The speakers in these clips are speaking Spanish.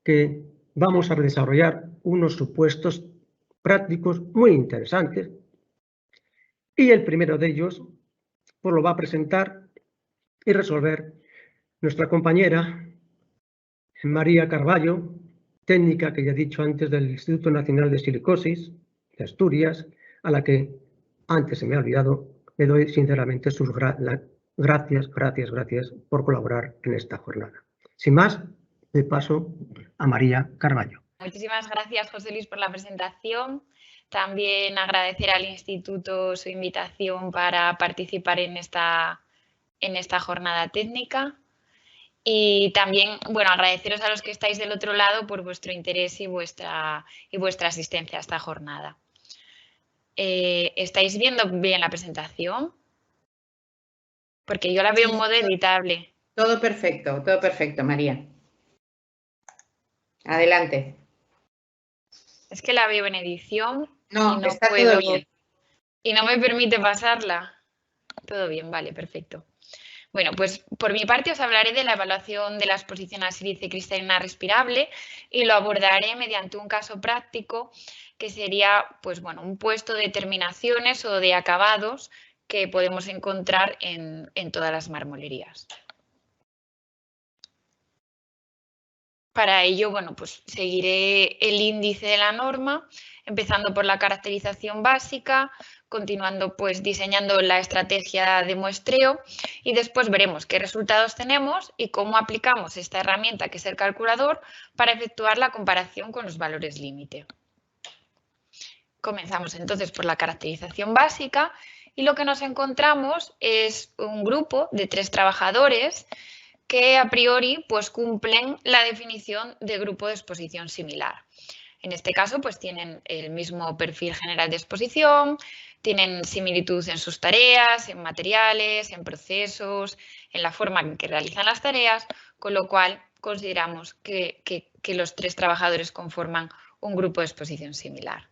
que vamos a desarrollar unos supuestos prácticos muy interesantes y el primero de ellos pues lo va a presentar y resolver nuestra compañera María Carballo, técnica que ya he dicho antes del Instituto Nacional de Silicosis de Asturias, a la que antes se me ha olvidado, le doy sinceramente sus gracias por colaborar en esta jornada. Sin más, le paso a María Carballo. Muchísimas gracias, José Luis, por la presentación. También agradecer al Instituto su invitación para participar en esta jornada técnica. Y también, bueno, agradeceros a los que estáis del otro lado por vuestro interés y vuestra asistencia a esta jornada. ¿Estáis viendo bien la presentación? Porque yo la veo en modo editable. Todo perfecto, María. Adelante. Es que la veo en edición no, y no está puedo, todo bien. Y no me permite pasarla. Todo bien, vale, perfecto. Bueno, pues por mi parte os hablaré de la evaluación de la exposición a sílice cristalina respirable y lo abordaré mediante un caso práctico que sería, pues bueno, un puesto de terminaciones o de acabados que podemos encontrar en todas las marmolerías. Para ello, bueno, pues seguiré el índice de la norma, empezando por la caracterización básica, continuando pues diseñando la estrategia de muestreo y después veremos qué resultados tenemos y cómo aplicamos esta herramienta que es el calculador para efectuar la comparación con los valores límite. Comenzamos entonces por la caracterización básica y lo que nos encontramos es un grupo de 3 trabajadores que a priori pues cumplen la definición de grupo de exposición similar. En este caso pues tienen el mismo perfil general de exposición, tienen similitud en sus tareas, en materiales, en procesos, en la forma en que realizan las tareas, con lo cual consideramos que los 3 trabajadores conforman un grupo de exposición similar.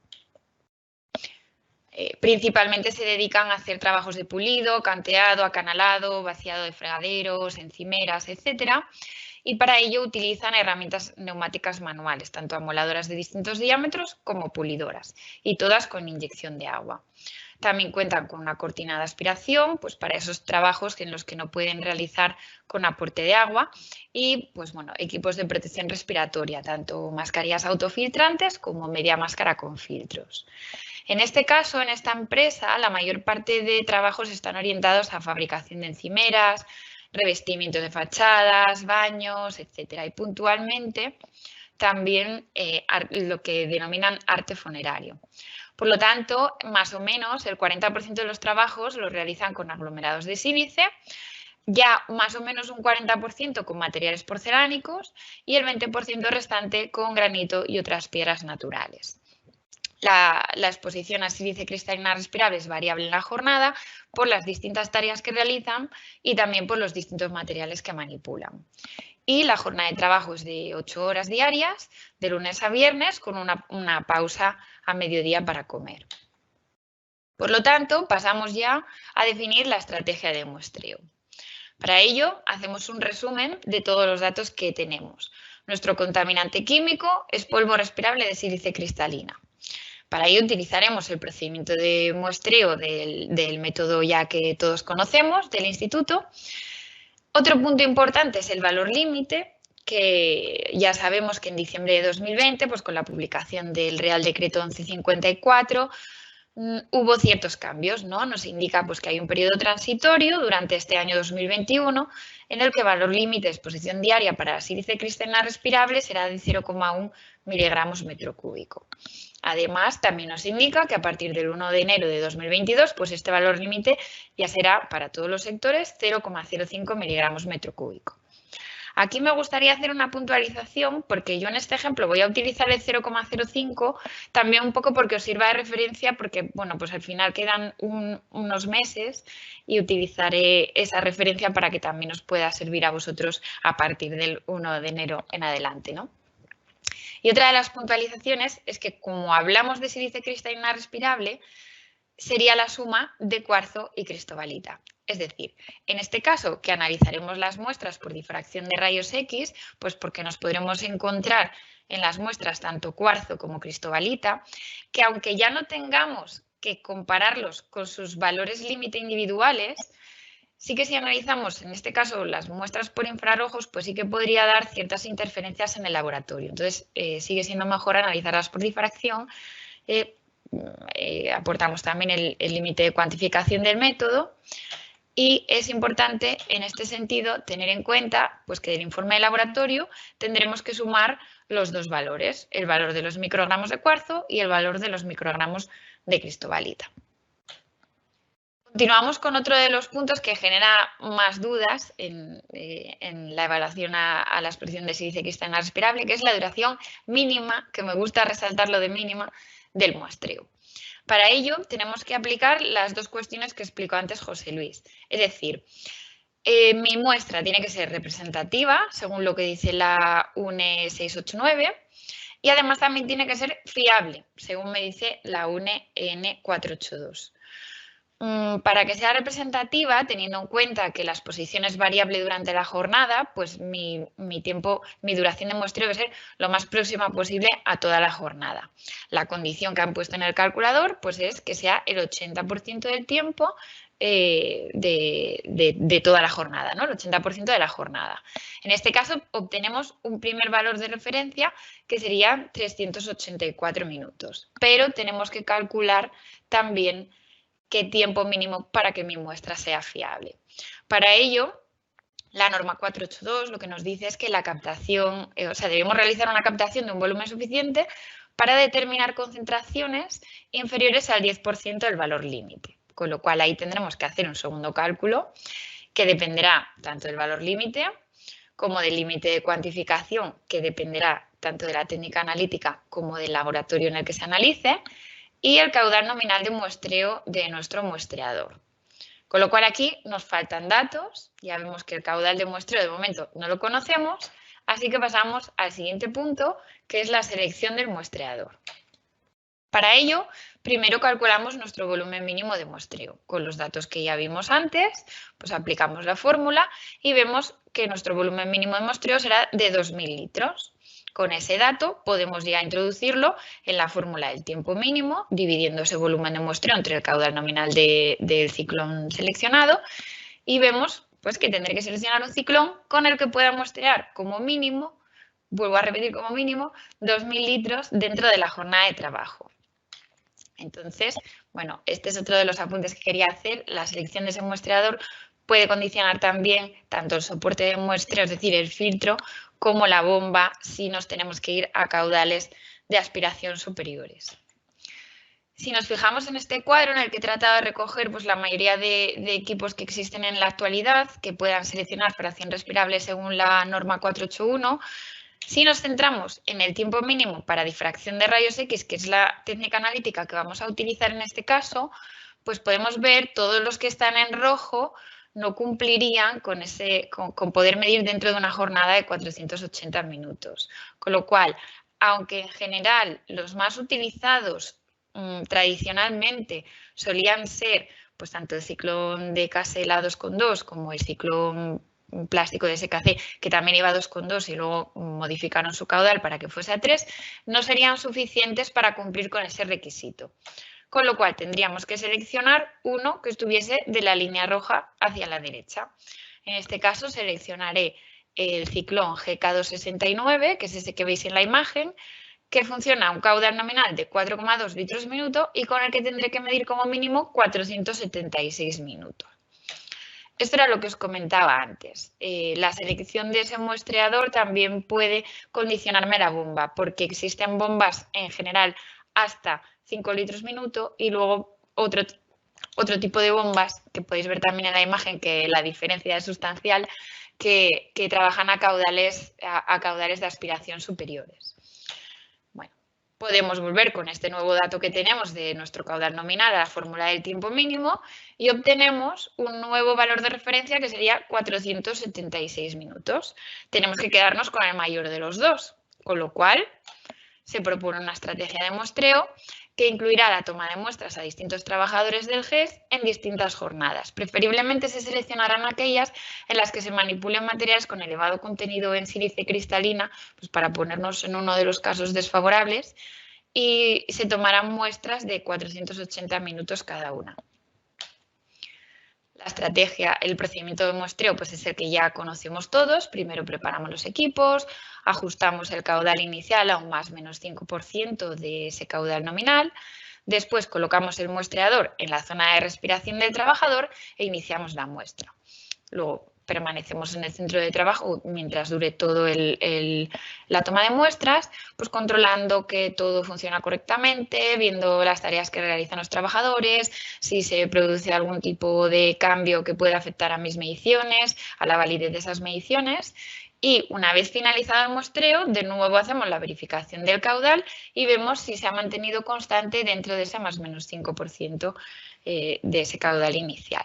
Principalmente se dedican a hacer trabajos de pulido, canteado, acanalado, vaciado de fregaderos, encimeras, etc. Y para ello utilizan herramientas neumáticas manuales, tanto amoladoras de distintos diámetros como pulidoras, y todas con inyección de agua. También cuentan con una cortina de aspiración, pues para esos trabajos en los que no pueden realizar con aporte de agua y pues bueno, equipos de protección respiratoria, tanto mascarillas autofiltrantes como media máscara con filtros. En este caso, en esta empresa, la mayor parte de trabajos están orientados a fabricación de encimeras, revestimiento de fachadas, baños, etc. Y puntualmente también lo que denominan arte funerario. Por lo tanto, más o menos el 40% de los trabajos los realizan con aglomerados de sílice, ya más o menos un 40% con materiales porcelánicos y el 20% restante con granito y otras piedras naturales. La exposición a sílice cristalina respirable es variable en la jornada por las distintas tareas que realizan y también por los distintos materiales que manipulan. Y la jornada de trabajo es de 8 horas diarias, de lunes a viernes, con una pausa a mediodía para comer. Por lo tanto, pasamos ya a definir la estrategia de muestreo. Para ello, hacemos un resumen de todos los datos que tenemos. Nuestro contaminante químico es polvo respirable de sílice cristalina. Para ello utilizaremos el procedimiento de muestreo del método ya que todos conocemos, del instituto. Otro punto importante es el valor límite, que ya sabemos que en diciembre de 2020, pues con la publicación del Real Decreto 1154, hubo ciertos cambios, ¿no? Nos indica pues, que hay un periodo transitorio durante este año 2021 en el que el valor límite de exposición diaria para la sílice cristalina respirable será de 0,1 miligramos metro cúbico. Además, también nos indica que a partir del 1 de enero de 2022, pues este valor límite ya será para todos los sectores 0,05 miligramos metro cúbico. Aquí me gustaría hacer una puntualización porque yo en este ejemplo voy a utilizar el 0,05 también un poco porque os sirva de referencia porque, bueno, pues al final quedan unos meses y utilizaré esa referencia para que también os pueda servir a vosotros a partir del 1 de enero en adelante, ¿no? Y otra de las puntualizaciones es que como hablamos de sílice cristalina respirable, sería la suma de cuarzo y cristobalita. Es decir, en este caso que analizaremos las muestras por difracción de rayos X, pues porque nos podremos encontrar en las muestras tanto cuarzo como cristobalita, que aunque ya no tengamos que compararlos con sus valores límite individuales, sí que si analizamos en este caso las muestras por infrarrojos, pues sí que podría dar ciertas interferencias en el laboratorio. Entonces, sigue siendo mejor analizarlas por difracción. Aportamos también el límite de cuantificación del método. Y es importante, en este sentido, tener en cuenta pues, que del informe de laboratorio tendremos que sumar los dos valores, el valor de los microgramos de cuarzo y el valor de los microgramos de cristobalita. Continuamos con otro de los puntos que genera más dudas en la evaluación a la exposición de sílice cristalina respirable, que es la duración mínima, que me gusta resaltar lo de mínima, del muestreo. Para ello, tenemos que aplicar las dos cuestiones que explicó antes José Luis. Es decir, mi muestra tiene que ser representativa, según lo que dice la UNE 689, y además también tiene que ser fiable, según me dice la UNE N482. Para que sea representativa, teniendo en cuenta que la exposición es variable durante la jornada, pues mi duración de muestreo debe ser lo más próxima posible a toda la jornada. La condición que han puesto en el calculador pues es que sea el 80% del tiempo de toda la jornada, ¿no? El 80% de la jornada. En este caso obtenemos un primer valor de referencia que sería 384 minutos, pero tenemos que calcular también qué tiempo mínimo para que mi muestra sea fiable. Para ello, la norma 482 lo que nos dice es que la captación, debemos realizar una captación de un volumen suficiente para determinar concentraciones inferiores al 10% del valor límite. Con lo cual ahí tendremos que hacer un segundo cálculo que dependerá tanto del valor límite como del límite de cuantificación, que dependerá tanto de la técnica analítica como del laboratorio en el que se analice, y el caudal nominal de muestreo de nuestro muestreador. Con lo cual aquí nos faltan datos, ya vemos que el caudal de muestreo de momento no lo conocemos, así que pasamos al siguiente punto, que es la selección del muestreador. Para ello, primero calculamos nuestro volumen mínimo de muestreo. Con los datos que ya vimos antes, pues aplicamos la fórmula y vemos que nuestro volumen mínimo de muestreo será de 2.000 litros. Con ese dato podemos ya introducirlo en la fórmula del tiempo mínimo, dividiendo ese volumen de muestreo entre el caudal nominal del ciclón seleccionado, y vemos pues, que tendré que seleccionar un ciclón con el que pueda muestrear como mínimo, vuelvo a repetir como mínimo, 2.000 litros dentro de la jornada de trabajo. Entonces, bueno, este es otro de los apuntes que quería hacer. La selección de ese muestreador puede condicionar también tanto el soporte de muestreo, es decir, el filtro, como la bomba si nos tenemos que ir a caudales de aspiración superiores. Si nos fijamos en este cuadro en el que he tratado de recoger pues, la mayoría de equipos que existen en la actualidad que puedan seleccionar fracción respirable según la norma 481, si nos centramos en el tiempo mínimo para difracción de rayos X, que es la técnica analítica que vamos a utilizar en este caso, pues podemos ver todos los que están en rojo no cumplirían con poder medir dentro de una jornada de 480 minutos. Con lo cual, aunque en general los más utilizados tradicionalmente solían ser pues tanto el ciclón de Casella 2,2 como el ciclón plástico de SKC, que también iba a 2,2 y luego modificaron su caudal para que fuese a 3, no serían suficientes para cumplir con ese requisito. Con lo cual tendríamos que seleccionar uno que estuviese de la línea roja hacia la derecha. En este caso seleccionaré el ciclón GK269, que es ese que veis en la imagen, que funciona a un caudal nominal de 4,2 litros minuto y con el que tendré que medir como mínimo 476 minutos. Esto era lo que os comentaba antes. La selección de ese muestreador también puede condicionarme la bomba, porque existen bombas en general hasta 5 litros minuto y luego otro tipo de bombas que podéis ver también en la imagen que la diferencia es sustancial, que trabajan a caudales de aspiración superiores. Bueno, podemos volver con este nuevo dato que tenemos de nuestro caudal nominal a la fórmula del tiempo mínimo y obtenemos un nuevo valor de referencia que sería 476 minutos. Tenemos que quedarnos con el mayor de los dos, con lo cual se propone una estrategia de muestreo que incluirá la toma de muestras a distintos trabajadores del GES en distintas jornadas. Preferiblemente se seleccionarán aquellas en las que se manipulen materiales con elevado contenido en sílice cristalina, pues para ponernos en uno de los casos desfavorables, y se tomarán muestras de 480 minutos cada una. La estrategia, el procedimiento de muestreo, pues es el que ya conocemos todos. Primero preparamos los equipos, ajustamos el caudal inicial a un más-menos 5% de ese caudal nominal. Después colocamos el muestreador en la zona de respiración del trabajador e iniciamos la muestra. Luego permanecemos en el centro de trabajo mientras dure todo la toma de muestras, pues controlando que todo funciona correctamente, viendo las tareas que realizan los trabajadores, si se produce algún tipo de cambio que pueda afectar a mis mediciones, a la validez de esas mediciones. Y una vez finalizado el muestreo, de nuevo hacemos la verificación del caudal y vemos si se ha mantenido constante dentro de ese más o menos 5% de ese caudal inicial.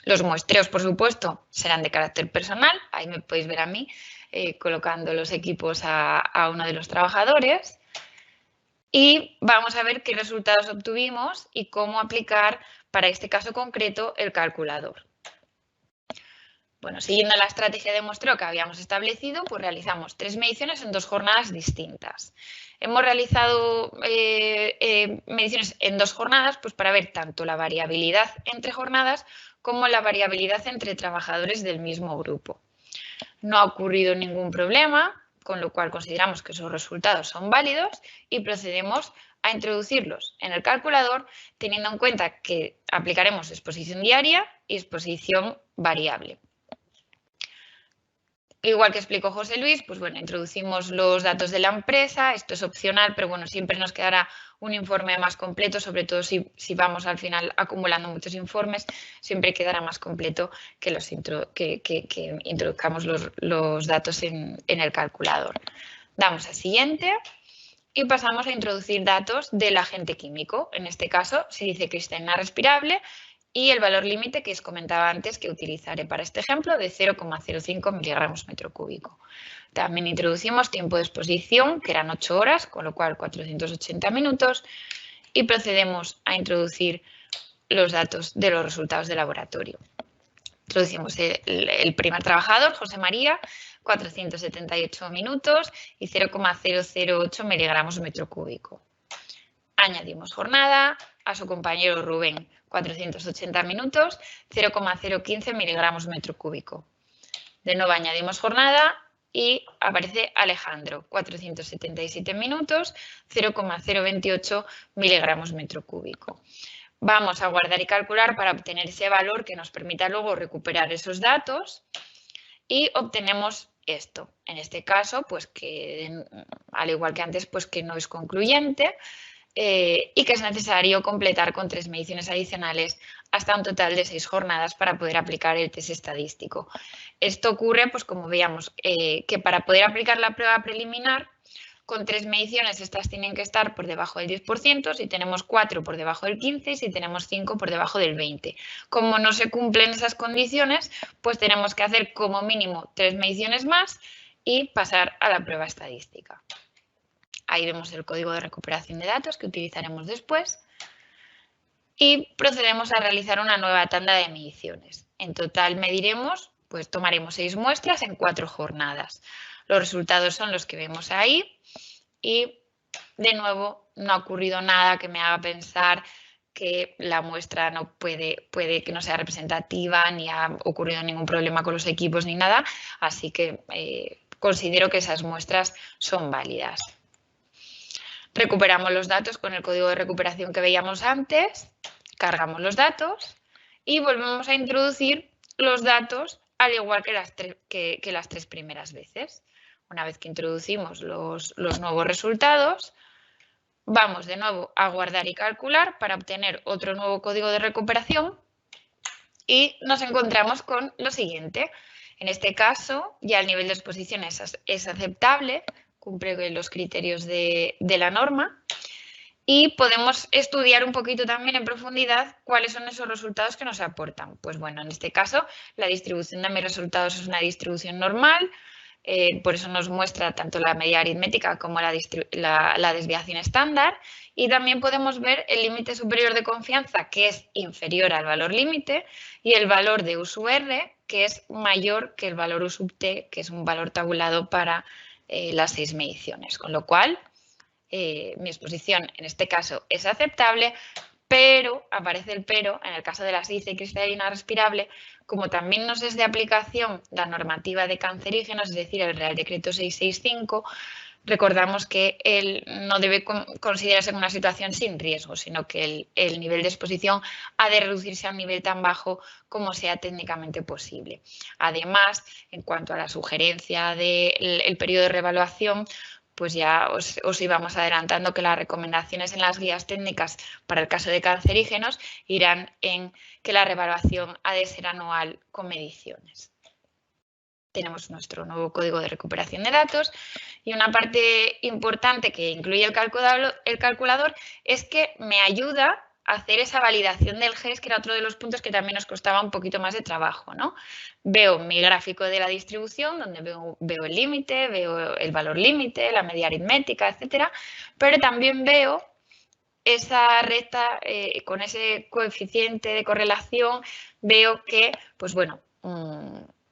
Los muestreos, por supuesto, serán de carácter personal. Ahí me podéis ver a mí colocando los equipos a uno de los trabajadores. Y vamos a ver qué resultados obtuvimos y cómo aplicar para este caso concreto el calculador. Bueno, siguiendo la estrategia de muestreo que habíamos establecido, pues realizamos 3 mediciones en 2 jornadas distintas. Hemos realizado mediciones en 2 jornadas pues para ver tanto la variabilidad entre jornadas como la variabilidad entre trabajadores del mismo grupo. No ha ocurrido ningún problema, con lo cual consideramos que esos resultados son válidos y procedemos a introducirlos en el calculador teniendo en cuenta que aplicaremos exposición diaria y exposición variable. Igual que explicó José Luis, pues bueno, introducimos los datos de la empresa, esto es opcional, pero bueno, siempre nos quedará un informe más completo, sobre todo si vamos al final acumulando muchos informes, siempre quedará más completo que introduzcamos los datos en el calculador. Damos a siguiente y pasamos a introducir datos del agente químico, en este caso sílice cristalina respirable, y el valor límite que os comentaba antes que utilizaré para este ejemplo de 0,05 miligramos metro cúbico. También introducimos tiempo de exposición, que eran 8 horas, con lo cual 480 minutos, y procedemos a introducir los datos de los resultados de laboratorio. Introducimos el primer trabajador, José María, 478 minutos y 0,008 miligramos metro cúbico. Añadimos jornada, a su compañero Rubén, 480 minutos, 0,015 miligramos metro cúbico. De nuevo añadimos jornada y aparece Alejandro, 477 minutos, 0,028 miligramos metro cúbico. Vamos a guardar y calcular para obtener ese valor que nos permita luego recuperar esos datos y obtenemos esto. En este caso, pues que al igual que antes, pues que no es concluyente. Y que es necesario completar con 3 mediciones adicionales hasta un total de 6 jornadas para poder aplicar el test estadístico. Esto ocurre, pues como veíamos, que para poder aplicar la prueba preliminar, con 3 mediciones estas tienen que estar por debajo del 10%, si tenemos 4 por debajo del 15% y si tenemos 5 por debajo del 20%. Como no se cumplen esas condiciones, pues tenemos que hacer como mínimo 3 mediciones más y pasar a la prueba estadística. Ahí vemos el código de recuperación de datos que utilizaremos después y procedemos a realizar una nueva tanda de mediciones. En total mediremos, pues tomaremos 6 muestras en 4 jornadas. Los resultados son los que vemos ahí y de nuevo no ha ocurrido nada que me haga pensar que la muestra no puede que no sea representativa ni ha ocurrido ningún problema con los equipos ni nada, así que considero que esas muestras son válidas. Recuperamos los datos con el código de recuperación que veíamos antes, cargamos los datos y volvemos a introducir los datos al igual que las 3 primeras veces. Una vez que introducimos los nuevos resultados, vamos de nuevo a guardar y calcular para obtener otro nuevo código de recuperación y nos encontramos con lo siguiente. En este caso, ya el nivel de exposición es aceptable, cumple los criterios de la norma y podemos estudiar un poquito también en profundidad cuáles son esos resultados que nos aportan. Pues bueno, en este caso la distribución de mis resultados es una distribución normal, por eso nos muestra tanto la medida aritmética como la desviación estándar, y también podemos ver el límite superior de confianza, que es inferior al valor límite, y el valor de U sub R, que es mayor que el valor U sub T, que es un valor tabulado para las 6 mediciones. Con lo cual, mi exposición en este caso es aceptable, pero, aparece el pero, en el caso de la sílice cristalina respirable, como también nos es de aplicación la normativa de cancerígenos, es decir, el Real Decreto 665, recordamos que él no debe considerarse en una situación sin riesgo, sino que el nivel de exposición ha de reducirse a un nivel tan bajo como sea técnicamente posible. Además, en cuanto a la sugerencia del periodo de reevaluación, pues ya os íbamos adelantando que las recomendaciones en las guías técnicas para el caso de cancerígenos irán en que la reevaluación ha de ser anual con mediciones. Tenemos nuestro nuevo código de recuperación de datos y una parte importante que incluye el calculador es que me ayuda a hacer esa validación del GES, que era otro de los puntos que también nos costaba un poquito más de trabajo, ¿no? Veo mi gráfico de la distribución, donde veo el límite, veo el valor límite, la media aritmética, etcétera, pero también veo esa recta con ese coeficiente de correlación, veo que, pues bueno,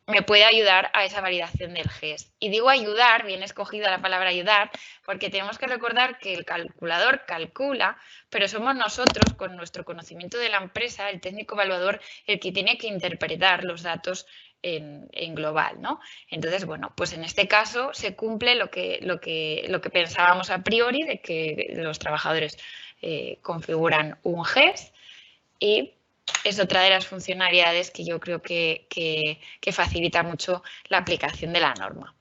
me puede ayudar a esa validación del GES. Y digo ayudar, bien escogida la palabra ayudar, porque tenemos que recordar que el calculador calcula, pero somos nosotros, con nuestro conocimiento de la empresa, el técnico evaluador, el que tiene que interpretar los datos en global, ¿no? Entonces, bueno, pues en este caso se cumple lo que pensábamos a priori, de que los trabajadores configuran un GES, y es otra de las funcionalidades que yo creo que facilita mucho la aplicación de la norma.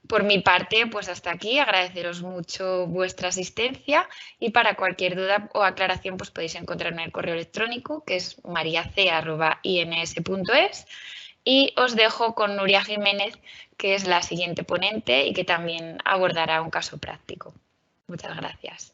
Por mi parte, pues hasta aquí, agradeceros mucho vuestra asistencia, y para cualquier duda o aclaración pues podéis encontrarme en el correo electrónico, que es mariac@ins.es, y os dejo con Nuria Jiménez, que es la siguiente ponente y que también abordará un caso práctico. Muchas gracias.